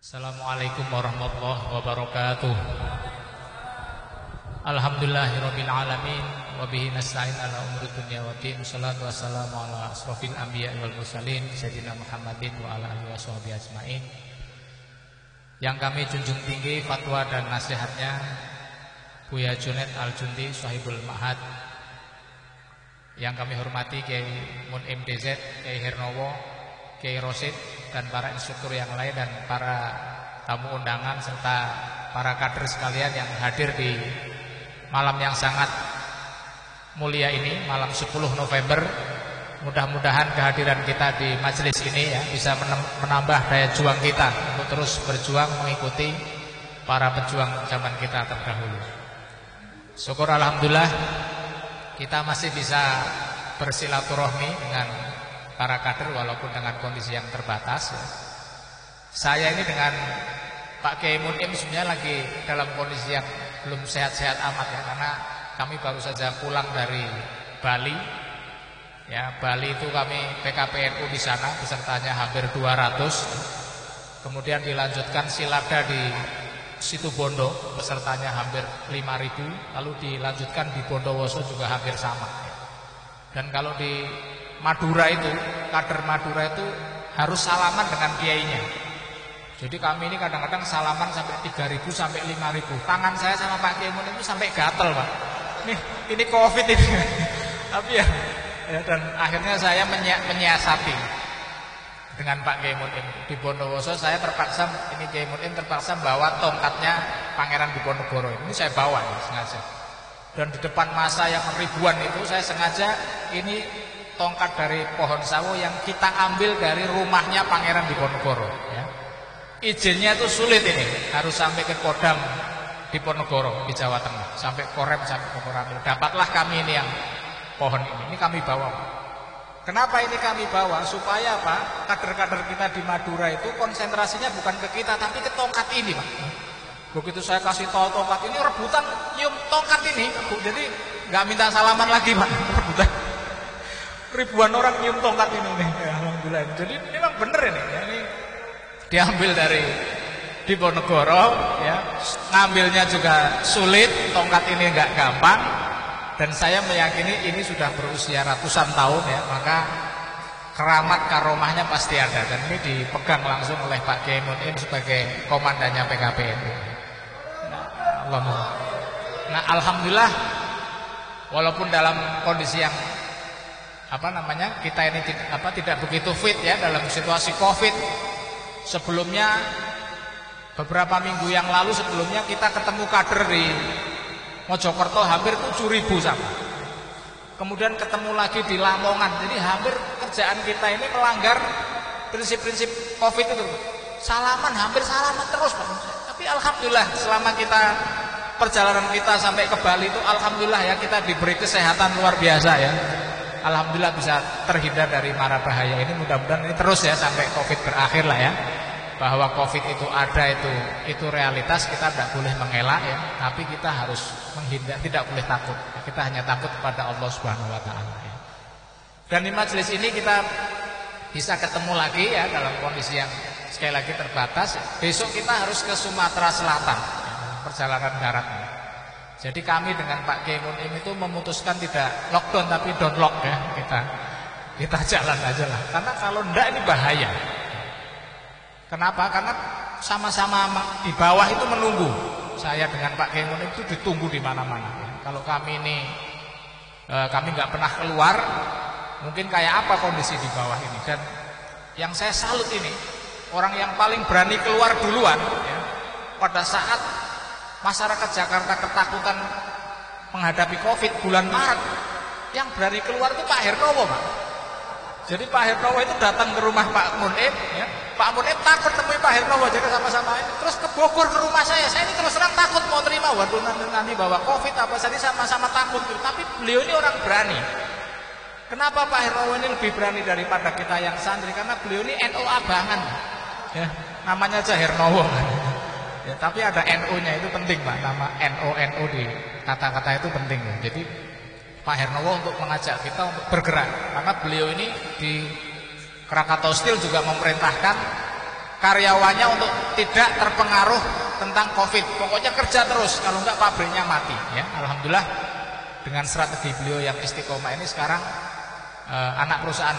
Assalamualaikum warahmatullahi wabarakatuh. Alhamdulillahirabbil alamin wa bihi nasta'in ala umuri dunya waddin. Shallallahu wassalamu ala asrofil anbiya'i wal mursalin sayyidina Muhammadin wa ala alihi washabihi ajmain. Yang kami junjung tinggi fatwa dan nasihatnya Buya Junaid Al-Jundi Sahibul Ma'had. Yang kami hormati Kiai Mun'im DZ, Kiai Hernowo, Kiai Rosid, dan para instruktur yang lain, dan para tamu undangan serta para kader sekalian yang hadir di malam yang sangat mulia ini, malam 10 November. Mudah-mudahan kehadiran kita di majelis ini ya bisa menambah daya juang kita untuk terus berjuang mengikuti para pejuang zaman kita terdahulu. Syukur alhamdulillah kita masih bisa bersilaturahmi dengan para kader walaupun dengan kondisi yang terbatas ya. Saya ini dengan Pak Kiai Mun'im sebenarnya lagi dalam kondisi yang belum sehat-sehat amat ya, karena kami baru saja pulang dari Bali ya. Bali itu kami PKPNU di sana, pesertanya hampir 200. Kemudian dilanjutkan Silada di Situbondo, pesertanya hampir 5.000. Lalu dilanjutkan di Bondowoso juga hampir sama ya. Dan kalau di Madura itu, kader Madura itu harus salaman dengan kiainya. Jadi kami ini kadang-kadang salaman sampai 3.000 sampai 5.000. Tangan saya sama Pak Kiai Mun'im itu sampai gatel, Pak. Ini Covid ini. Tapi ya, dan akhirnya saya menyiasati dengan Pak Kiai Mun'im di Bondowoso. Saya terpaksa, ini Kiai Mun'im terpaksa bawa tongkatnya Pangeran Diponegoro. Ini saya bawa ya, sengaja. Dan di depan masa yang ribuan itu saya sengaja ini tongkat dari pohon sawo yang kita ambil dari rumahnya Pangeran Diponegoro ya. Izinnya itu sulit, ini harus sampai ke Kodam Diponegoro di Jawa Tengah, sampai Korem, sampai ke Koramil. Dapatlah kami ini yang pohon ini kami bawa. Kenapa ini kami bawa? Supaya Pak, kader-kader kita di Madura itu konsentrasinya bukan ke kita tapi ke tongkat ini, Pak. Begitu saya kasih tahu tongkat ini, rebutan nyium tongkat ini, jadi nggak minta salaman lagi, Pak. Rebutan ribuan orang nyium tongkat ini nih ya, alhamdulillah. Jadi memang bener ini ya, ini diambil dari Diponegoro ya, ngambilnya juga sulit, tongkat ini nggak gampang, dan saya meyakini ini sudah berusia ratusan tahun ya, maka keramat karomahnya pasti ada, dan ini dipegang langsung oleh Pak Kiai Mun'im sebagai komandannya PKPNU. Nah, alhamdulillah walaupun dalam kondisi yang kita ini tidak begitu fit ya dalam situasi Covid. Sebelumnya beberapa minggu yang lalu sebelumnya kita ketemu kader di Mojokerto hampir 7.000 sama. Kemudian ketemu lagi di Lamongan. Jadi hampir kerjaan kita ini melanggar prinsip-prinsip Covid itu. Hampir salaman terus, Pak. Tapi alhamdulillah selama kita perjalanan kita sampai ke Bali itu alhamdulillah ya kita diberi kesehatan luar biasa ya. Alhamdulillah bisa terhindar dari mara bahaya ini. Mudah-mudahan ini terus ya sampai Covid berakhir lah ya. Bahwa Covid itu ada, itu realitas, kita tidak boleh mengelak ya. Tapi kita harus menghindar, tidak boleh takut. Kita hanya takut kepada Allah Subhanahu Wa Taala ya. Dan di majelis ini kita bisa ketemu lagi ya dalam kondisi yang sekali lagi terbatas. Besok kita harus ke Sumatera Selatan ya, perjalanan darat. Jadi kami dengan Pak Kiai Mun'im itu memutuskan tidak lockdown tapi downlock ya, kita jalan aja lah. Karena kalau enggak ini bahaya. Kenapa? Karena sama-sama di bawah itu menunggu. Saya dengan Pak Kiai Mun'im itu ditunggu di mana-mana. Kalau kami ini kami nggak pernah keluar, mungkin kayak apa kondisi di bawah ini. Dan yang saya salut ini orang yang paling berani keluar duluan ya, pada saat masyarakat Jakarta ketakutan menghadapi Covid bulan Maret, yang berani keluar itu Pak Hernowo, Pak. Jadi Pak Hernowo itu datang ke rumah Pak Mun'im ya. Pak Mun'im takut temui Pak Hernowo, jadi sama-sama ini terus ke Bogor ke rumah saya. Saya ini terus terang takut mau terima, waduh nanti bawa Covid apa, jadi sama-sama takut. Tapi beliau ini orang berani. Kenapa Pak Hernowo ini lebih berani daripada kita yang santri? Karena beliau ini NU abangan ya, namanya aja Hernowo ya, tapi ada NU-nya itu penting, Pak. Nama NU di kata-kata itu penting ya. Jadi Pak Hernowo untuk mengajak kita untuk bergerak, karena beliau ini di Krakatau Steel juga memerintahkan karyawannya untuk tidak terpengaruh tentang COVID. Pokoknya kerja terus, kalau enggak pabriknya mati. Ya, alhamdulillah dengan strategi beliau yang istiqomah ini sekarang anak perusahaan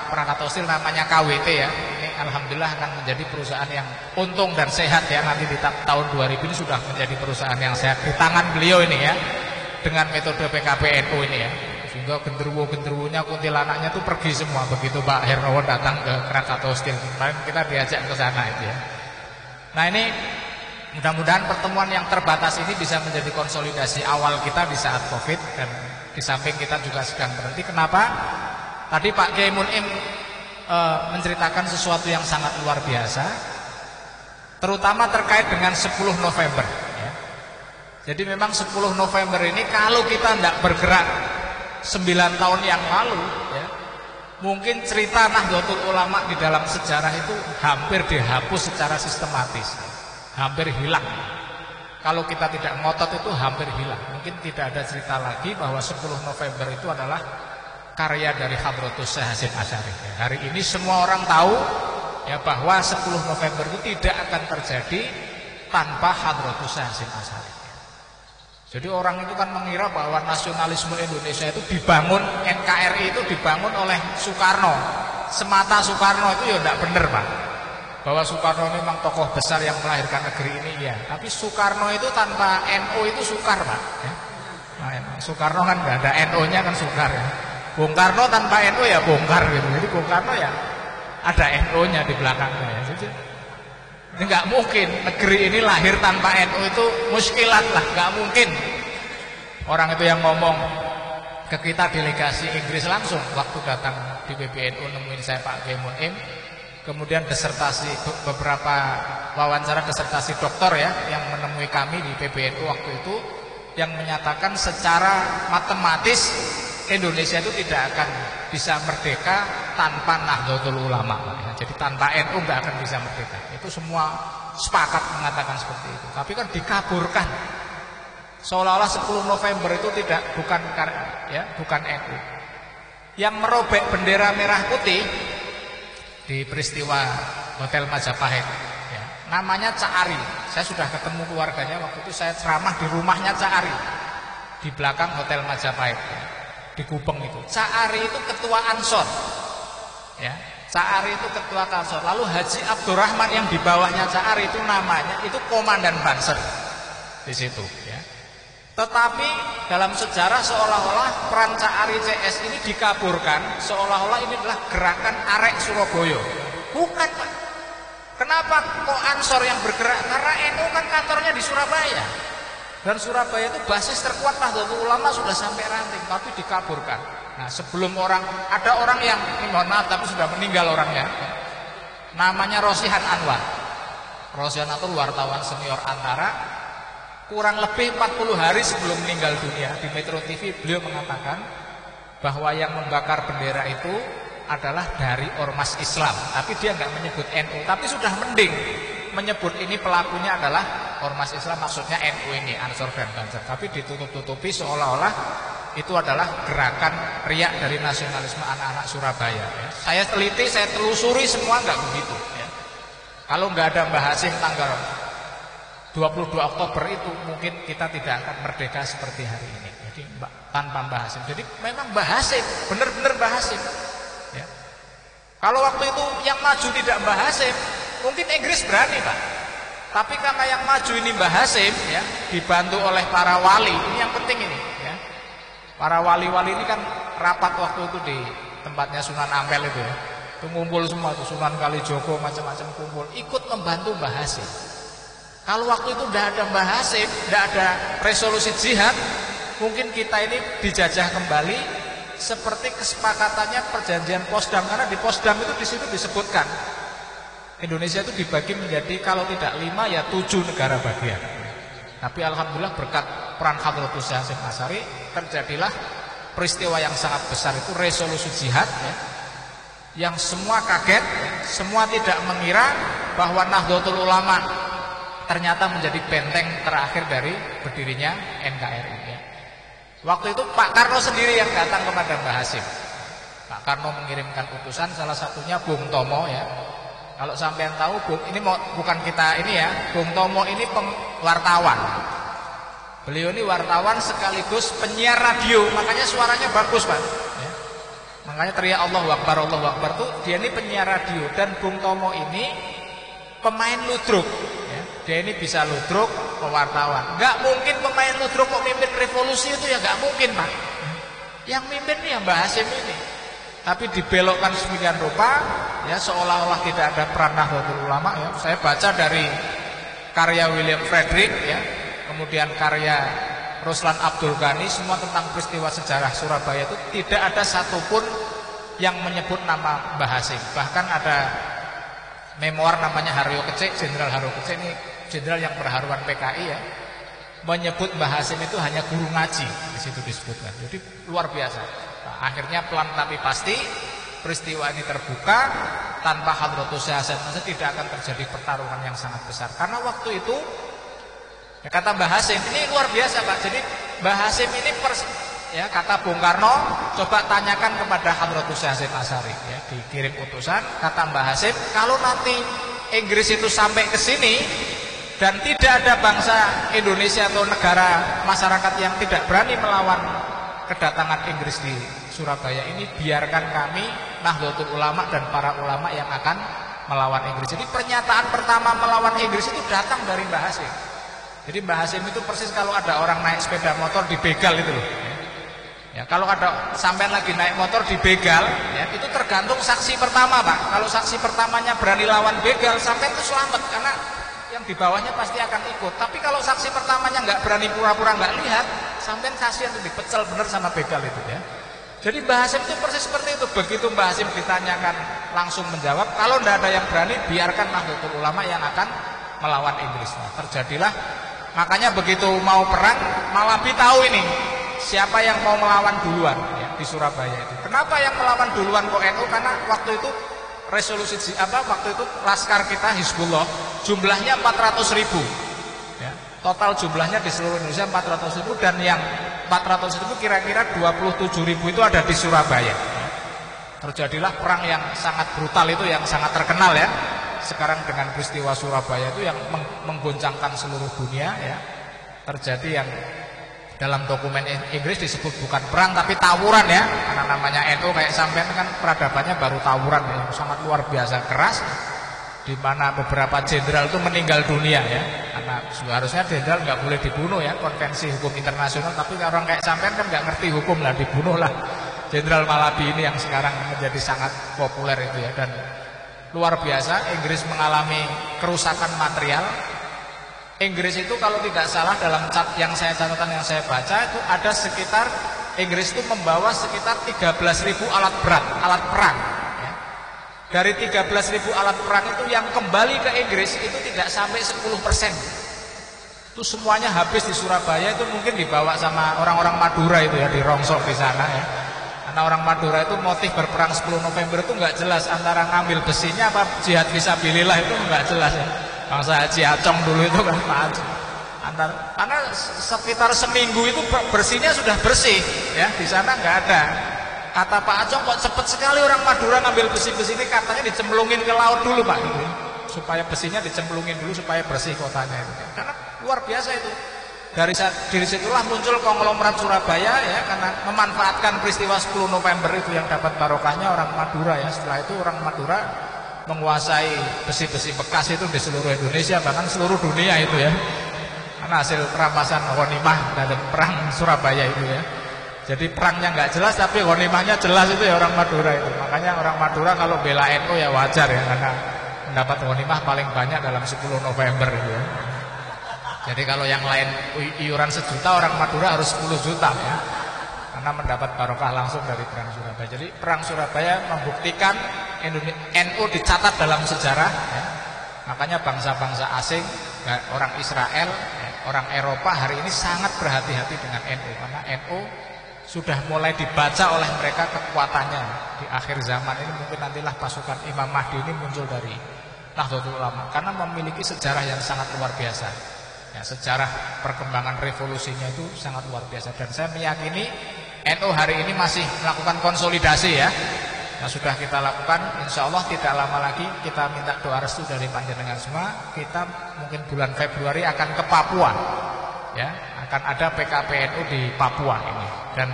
Krakatau Steel namanya KWT ya. Ini alhamdulillah akan menjadi perusahaan yang untung dan sehat ya. Nanti di tahun 2000 ini sudah menjadi perusahaan yang sehat di tangan beliau ini ya. Dengan metode PKPNU ini ya. Sehingga genderuwo-genderuwonya, kuntilanaknya tuh pergi semua begitu Pak Hernowo datang ke Krakatau Steel. Kemarin kita diajak ke sana itu ya. Nah, ini mudah-mudahan pertemuan yang terbatas ini bisa menjadi konsolidasi awal kita di saat Covid, dan di samping kita juga sedang berhenti. Kenapa? Tadi Pak Kiai Mun'im menceritakan sesuatu yang sangat luar biasa, terutama terkait dengan 10 November ya. Jadi memang 10 November ini kalau kita tidak bergerak 9 tahun yang lalu ya, mungkin cerita Nahdlatul Ulama di dalam sejarah itu hampir dihapus secara sistematis, hampir hilang. Kalau kita tidak ngotot itu hampir hilang. Mungkin tidak ada cerita lagi bahwa 10 November itu adalah karya dari Hadratus Syekh Hasyim Asy'ari. Hari ini semua orang tahu ya bahwa 10 November itu tidak akan terjadi tanpa Hadratus Syekh Hasyim Asy'ari. Jadi orang itu kan mengira bahwa nasionalisme Indonesia itu dibangun, NKRI itu dibangun oleh Soekarno. Semata Soekarno itu ya tidak benar Pak. Bahwa Soekarno memang tokoh besar yang melahirkan negeri ini ya. Tapi Soekarno itu tanpa NU itu sukar Pak ya. Nah, Soekarno kan nggak ada NU-nya kan sukar ya. Bung Karno tanpa NU ya bongkar gitu. Jadi Bung Karno ya ada NU-nya di belakangnya ya. Jadi ini nggak mungkin negeri ini lahir tanpa NU, itu muskilat lah, nggak mungkin. Orang itu yang ngomong ke kita delegasi Inggris langsung waktu datang di PBNU nemuin saya Pak Kiai Mun'im, kemudian disertasi beberapa wawancara disertasi doktor ya yang menemui kami di PBNU waktu itu, yang menyatakan secara matematis Indonesia itu tidak akan bisa merdeka tanpa Nahdlatul Ulama. Jadi tanpa NU nggak akan bisa merdeka. Itu semua sepakat mengatakan seperti itu. Tapi kan dikaburkan. Seolah-olah 10 November itu bukan NU. Yang merobek bendera merah putih di peristiwa Hotel Majapahit ya, namanya Cak Ari. Saya sudah ketemu keluarganya waktu itu, saya ceramah di rumahnya Cak Ari di belakang Hotel Majapahit ya, di Gubeng itu. Cak Ari itu ketua Ansor ya. Cak Ari itu ketua Ansor. Lalu Haji Abdurrahman yang di bawahnya Cak Ari itu namanya itu komandan Banser di situ ya. Tetapi dalam sejarah seolah-olah peran Cak Ari CS ini dikaburkan, seolah-olah ini adalah gerakan arek Surabaya. Bukan Pak. Kenapa kok Ansor yang bergerak? Karena NU kan kantornya di Surabaya. Dan Surabaya itu basis terkuat Nahdlatul Ulama sudah sampai ranting, tapi dikaburkan. Nah, sebelum ada orang yang, ini mohon maaf tapi sudah meninggal orangnya, namanya Rosihan Anwar. Rosihan itu wartawan senior Antara. Kurang lebih 40 hari sebelum meninggal dunia, di Metro TV beliau mengatakan bahwa yang membakar bendera itu adalah dari ormas Islam, tapi dia nggak menyebut NU, tapi sudah mending menyebut ini pelakunya adalah ormas Islam, maksudnya NU ini, Ansor dan Banser, tapi ditutup-tutupi seolah-olah itu adalah gerakan riak dari nasionalisme anak-anak Surabaya ya. Saya teliti, saya telusuri semua nggak begitu ya. Kalau nggak ada Mbah Hasyim tanggal 22 Oktober itu mungkin kita tidak akan merdeka seperti hari ini. Jadi tanpa Mbah Hasyim. Jadi memang Mbah Hasyim, benar-benar Mbah Hasyim ya. Kalau waktu itu yang maju tidak Mbah Hasyim, mungkin Inggris berani Pak. Tapi karena yang maju ini Mbah Hasyim ya, dibantu oleh para wali, ini yang penting ini ya. Para wali-wali ini kan rapat waktu itu di tempatnya Sunan Ampel itu ya. Itu ngumpul semua tuh, Sunan Kalijogo macam-macam kumpul, ikut membantu Mbah Hasyim. Kalau waktu itu tidak ada Mbah Hasyim, tidak ada resolusi jihad, mungkin kita ini dijajah kembali seperti kesepakatannya perjanjian Potsdam, karena di Potsdam itu di situ disebutkan Indonesia itu dibagi menjadi kalau tidak 5 ya 7 negara bagian. Tapi alhamdulillah berkat peran Hadratus Syekh Hasyim Asy'ari terjadilah peristiwa yang sangat besar itu, resolusi jihad ya, yang semua kaget, semua tidak mengira bahwa Nahdlatul Ulama ternyata menjadi benteng terakhir dari berdirinya NKRI ya. Waktu itu Pak Karno sendiri yang datang kepada Mbah Hasyim. Pak Karno mengirimkan utusan, salah satunya Bung Tomo ya. Kalau sampean tahu, ini bukan kita ini ya, Bung Tomo ini wartawan. Beliau ini wartawan sekaligus penyiar radio, makanya suaranya bagus, Pak. Ya. Makanya teriak Allahu Akbar tuh dia ini penyiar radio. Dan Bung Tomo ini pemain ludruk. Ya. Dia ini bisa ludruk, wartawan. Gak mungkin pemain ludruk kok mimpin revolusi itu ya, gak mungkin, Pak. Yang mimpin nih yang Mbah Hasyim ini. Tapi dibelokkan semedian rupa, ya seolah-olah tidak ada peran Nahdlatul Ulama. Ya. Saya baca dari karya William Frederick, ya, kemudian karya Ruslan Abdul Ghani, semua tentang peristiwa sejarah Surabaya itu tidak ada satupun yang menyebut nama Mbah Hasyim. Bahkan ada memoir namanya Haryo Kecik, Jenderal Haryo Kecik ini jenderal yang berharuan PKI ya, menyebut Mbah Hasyim itu hanya guru ngaji, di situ disebutkan. Jadi luar biasa. Nah, akhirnya pelan tapi pasti peristiwa ini terbuka. Tanpa Hadratus Syekh Hasyim Asy'ari tidak akan terjadi pertarungan yang sangat besar. Karena waktu itu ya, kata Mbah Hasyim ini luar biasa, Pak. Jadi Mbah Hasyim ini ya, kata Bung Karno, coba tanyakan kepada Hadratus Syekh Hasyim Asy'ari ya, dikirim utusan, kata Mbah Hasyim, kalau nanti Inggris itu sampai ke sini dan tidak ada bangsa Indonesia atau negara masyarakat yang tidak berani melawan kedatangan Inggris di Surabaya ini, biarkan kami Nahdlatul Ulama dan para ulama yang akan melawan Inggris. Jadi pernyataan pertama melawan Inggris itu datang dari Mbah Hasyim. Jadi Mbah Hasyim itu persis kalau ada orang naik sepeda motor dibegal itu loh. Ya, kalau ada sampean lagi naik motor dibegal, ya, itu tergantung saksi pertama, Pak. Kalau saksi pertamanya berani lawan begal, sampean itu selamat karena yang di bawahnya pasti akan ikut. Tapi kalau saksi pertamanya nggak berani, pura-pura nggak lihat, sampean kasihan tuh dipecel bener sama begal itu ya. Jadi Mbah Hasyim itu persis seperti itu. Begitu Mbah Hasyim ditanyakan langsung menjawab, kalau tidak ada yang berani, biarkan Nahdlatul Ulama yang akan melawan Inggris. Nah, terjadilah, makanya begitu mau perang, Malabi tahu ini siapa yang mau melawan duluan ya, di Surabaya itu. Kenapa yang melawan duluan kok NU? Karena waktu itu resolusi waktu itu laskar kita Hizbullah jumlahnya 400.000 ya. Total jumlahnya di seluruh Indonesia 400.000 dan yang 400.000 kira-kira 27.000 itu ada di Surabaya. Terjadilah perang yang sangat brutal itu, yang sangat terkenal ya. Sekarang dengan peristiwa Surabaya itu yang menggoncangkan seluruh dunia ya. Terjadi yang dalam dokumen Inggris disebut bukan perang tapi tawuran ya. Karena namanya NU kayak sampean kan peradabannya baru tawuran ya, yang sangat luar biasa keras, di mana beberapa jenderal itu meninggal dunia ya. Karena seharusnya jenderal nggak boleh dibunuh ya, konvensi hukum internasional. Tapi orang kayak sampean kan nggak ngerti hukum lah, dibunuh lah Jenderal Malabi ini yang sekarang menjadi sangat populer itu ya. Dan luar biasa Inggris mengalami kerusakan material. Inggris itu kalau tidak salah dalam catatan yang saya baca itu ada sekitar, Inggris itu membawa sekitar 13.000 alat berat, alat perang ya. Dari 13.000 alat perang itu yang kembali ke Inggris itu tidak sampai 10%. Itu semuanya habis di Surabaya. Itu mungkin dibawa sama orang-orang Madura itu ya, dirongsok di sana ya. Karena orang Madura itu motif berperang 10 November itu nggak jelas, antara ngambil besinya apa jihad fisabilillah itu nggak jelas ya. Bangsa Haji Acong dulu itu kan karena sekitar seminggu itu bersihnya sudah bersih ya, di sana nggak ada. Kata Pak Acong, kok cepet sekali orang Madura ngambil besi-besi ini, katanya dicemplungin ke laut dulu Pak gitu, supaya besinya dicemplungin dulu supaya bersih kotanya itu. Karena luar biasa itu. Dari situlah muncul konglomerat Surabaya ya, karena memanfaatkan peristiwa 10 November itu yang dapat barokahnya orang Madura ya. Setelah itu orang Madura menguasai besi-besi bekas itu di seluruh Indonesia, bahkan seluruh dunia itu ya. Karena hasil perampasan ghanimah dari perang Surabaya itu ya. Jadi perangnya nggak jelas tapi ghanimahnya jelas itu ya orang Madura itu. Makanya orang Madura kalau bela NU ya wajar ya, karena mendapat ghanimah paling banyak dalam 10 November itu ya. Jadi kalau yang lain iuran 1 juta, orang Madura harus 10 juta ya, karena mendapat barokah langsung dari perang Surabaya. Jadi perang Surabaya membuktikan NU dicatat dalam sejarah ya. Makanya bangsa-bangsa asing, orang Israel, orang Eropa hari ini sangat berhati-hati dengan NU, karena NU sudah mulai dibaca oleh mereka kekuatannya. Di akhir zaman ini mungkin nantilah pasukan Imam Mahdi ini muncul dari Nahdlatul Ulama, karena memiliki sejarah yang sangat luar biasa ya. Sejarah perkembangan revolusinya itu sangat luar biasa. Dan saya meyakini NU hari ini masih melakukan konsolidasi ya. yang sudah kita lakukan. Insya Allah tidak lama lagi kita minta doa restu dari panjenengan semua. Kita mungkin bulan Februari akan ke Papua, ya, akan ada PKPNU di Papua ini. Dan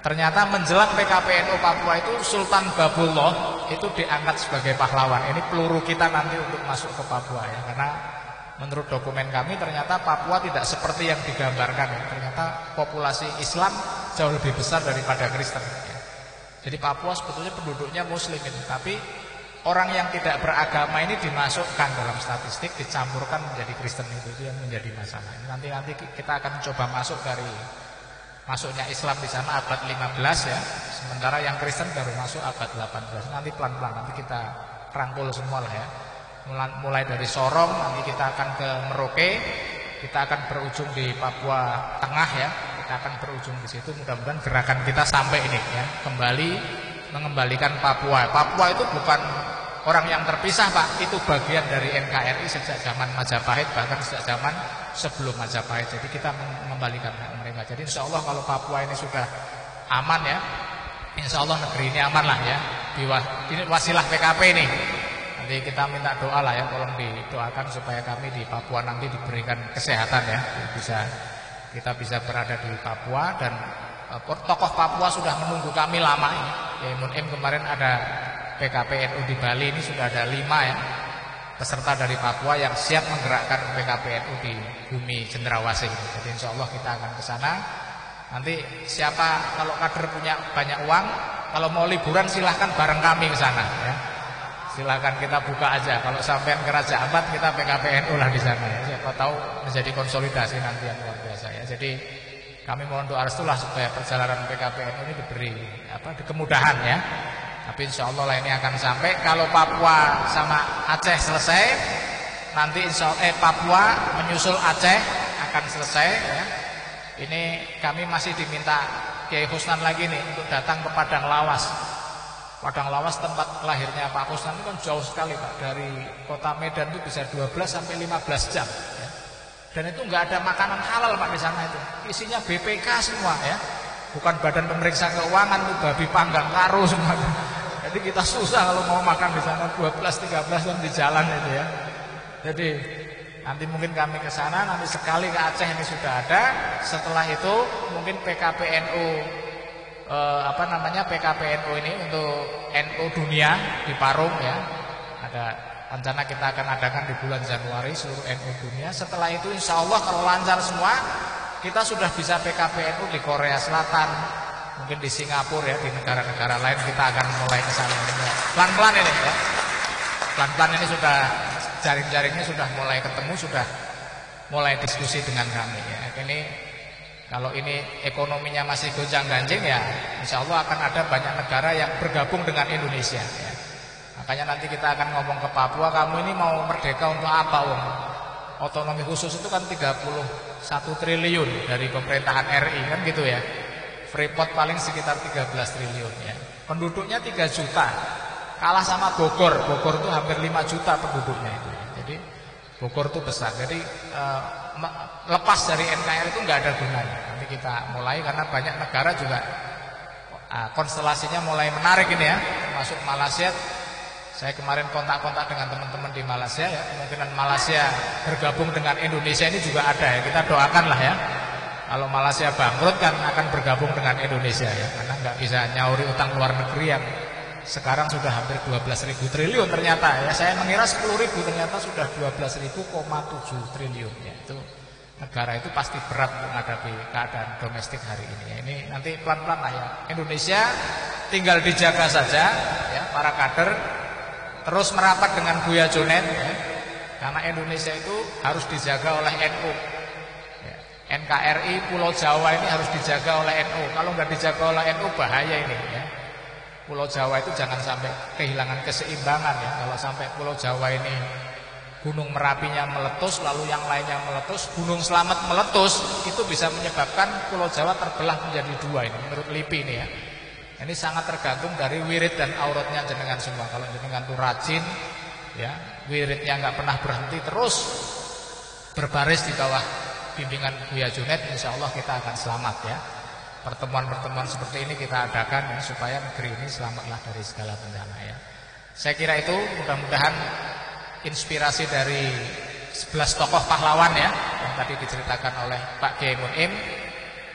ternyata menjelang PKPNU Papua itu Sultan Babullah itu diangkat sebagai pahlawan. Ini peluru kita nanti untuk masuk ke Papua, ya, karena menurut dokumen kami ternyata Papua tidak seperti yang digambarkan, ya. Ternyata populasi Islam jauh lebih besar daripada Kristen, ya. Jadi Papua sebetulnya penduduknya Muslim ini, tapi orang yang tidak beragama ini dimasukkan dalam statistik, dicampurkan menjadi Kristen, itu yang menjadi masalah. Nanti kita akan coba masuk dari masuknya Islam di sana abad 15, ya. Sementara yang Kristen baru masuk abad 18. Nanti pelan-pelan nanti kita rangkul semua lah, ya. Mulai dari Sorong, nanti kita akan ke Merauke, kita akan berujung di Papua Tengah, ya. Kita akan berujung di situ. Mudah-mudahan gerakan kita sampai ini, ya, kembali mengembalikan Papua. Papua itu bukan orang yang terpisah, Pak. Itu bagian dari NKRI sejak zaman Majapahit, bahkan sejak zaman sebelum Majapahit. Jadi kita mengembalikan hak mereka. Jadi insya Allah kalau Papua ini sudah aman, ya, insya Allah negeri ini aman lah, ya. Ini wasilah PKP ini. Nanti kita minta doa lah, ya, tolong didoakan supaya kami di Papua nanti diberikan kesehatan, ya, kita bisa berada di Papua. Dan tokoh Papua sudah menunggu kami lama ini. Ya, Munim kemarin ada PKPNU di Bali, ini sudah ada 5, ya, peserta dari Papua yang siap menggerakkan PKPNU di bumi Cendrawasih. Jadi insya Allah kita akan ke sana. Nanti siapa kalau kader punya banyak uang, kalau mau liburan silahkan bareng kami ke sana, ya. Silakan kita buka aja. Kalau sampean ke Raja Ampat, kita PKPNU lah di sana, ya. Siapa tahu menjadi konsolidasi nanti yang luar biasa, ya. Jadi kami mohon doa restu lah supaya perjalanan PKPNU ini diberi kemudahan, ya. Tapi insya Allah lah ini akan sampai. Kalau Papua sama Aceh selesai, nanti insya Allah Papua menyusul Aceh akan selesai, ya. Ini kami masih diminta Kiai Husnan lagi nih untuk datang ke Padang Lawas. Padang Lawas tempat lahirnya Pak Husnan itu kan jauh sekali, Pak. Dari kota Medan itu bisa 12 sampai 15 jam, ya. Dan itu nggak ada makanan halal, Pak, di sana itu. Isinya BPK semua, ya. Bukan Badan Pemeriksa Keuangan, itu babi panggang karo semua. Jadi kita susah kalau mau makan di sana 12-13 jam di jalan itu, ya. Jadi nanti mungkin kami ke sana, nanti sekali ke Aceh ini sudah ada. Setelah itu mungkin PKPNU PKPNU ini untuk NU dunia di Parung, ya. Ada rencana kita akan adakan di bulan Januari seluruh NU dunia. Setelah itu insya Allah kalau lancar semua, kita sudah bisa PKPNU di Korea Selatan, mungkin di Singapura, ya, di negara-negara lain kita akan mulai ke sana. Pelan-pelan ini, ya. Pelan-pelan ini sudah jaring-jaringnya sudah mulai ketemu, sudah mulai diskusi dengan kami, ya. Ini kalau ini ekonominya masih gonjang-ganjing, ya, insya Allah akan ada banyak negara yang bergabung dengan Indonesia, ya. Makanya nanti kita akan ngomong ke Papua, kamu ini mau merdeka untuk apa, Om? Otonomi khusus itu kan 31 triliun dari pemerintahan RI, kan gitu, ya. Freeport paling sekitar 13 triliun, ya. Penduduknya 3 juta, kalah sama Bogor. Bogor itu hampir 5 juta penduduknya itu, ya. Jadi Bogor itu besar. Jadi lepas dari NKRI itu nggak ada gunanya. Nanti kita mulai, karena banyak negara juga konstelasinya mulai menarik ini, ya. Termasuk Malaysia. Saya kemarin kontak-kontak dengan teman-teman di Malaysia, ya. Kemungkinan Malaysia bergabung dengan Indonesia ini juga ada, ya. Kita doakanlah, ya. Kalau Malaysia bangkrut kan akan bergabung dengan Indonesia, ya. Karena nggak bisa nyauri utang luar negeri yang sekarang sudah hampir 12.000 triliun ternyata, ya. Saya mengira 10.000, ternyata sudah 12.000,7 triliun, ya. Itu negara itu pasti berat menghadapi keadaan domestik hari ini, ya. Ini nanti pelan-pelan lah, ya. Indonesia tinggal dijaga saja, ya, para kader terus merapat dengan Buya Jonet, ya. Karena Indonesia itu harus dijaga oleh NU, ya. NKRI Pulau Jawa ini harus dijaga oleh NU. Kalau nggak dijaga oleh NU bahaya ini, ya. Pulau Jawa itu jangan sampai kehilangan keseimbangan, ya. Kalau sampai Pulau Jawa ini Gunung Merapinya meletus, lalu yang lainnya meletus, Gunung Slamet meletus, itu bisa menyebabkan Pulau Jawa terbelah menjadi 2 ini, menurut LIPI ini, ya. Ini sangat tergantung dari wirid dan auratnya jenengan semua. Kalau jenengan itu rajin, ya, wiridnya nggak pernah berhenti, terus berbaris di bawah bimbingan Buya Junet, insya Allah kita akan selamat, ya. pertemuan-pertemuan seperti ini kita adakan ya, supaya negeri ini selamatlah dari segala bencana ya. Saya kira itu mudah-mudahan inspirasi dari 11 tokoh pahlawan ya yang tadi diceritakan oleh Pak Kiai Munim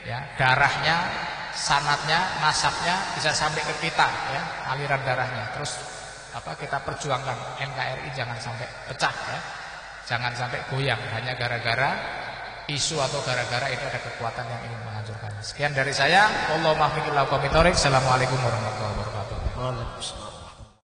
ya, darahnya, sanatnya, nasabnya bisa sampai ke kita ya, aliran darahnya. Terus kita perjuangkan NKRI jangan sampai pecah ya. Jangan sampai goyang hanya gara-gara isu atau gara-gara itu ada kekuatan yang ingin menghancurkannya. Sekian dari saya. Assalamualaikum warahmatullahi wabarakatuh.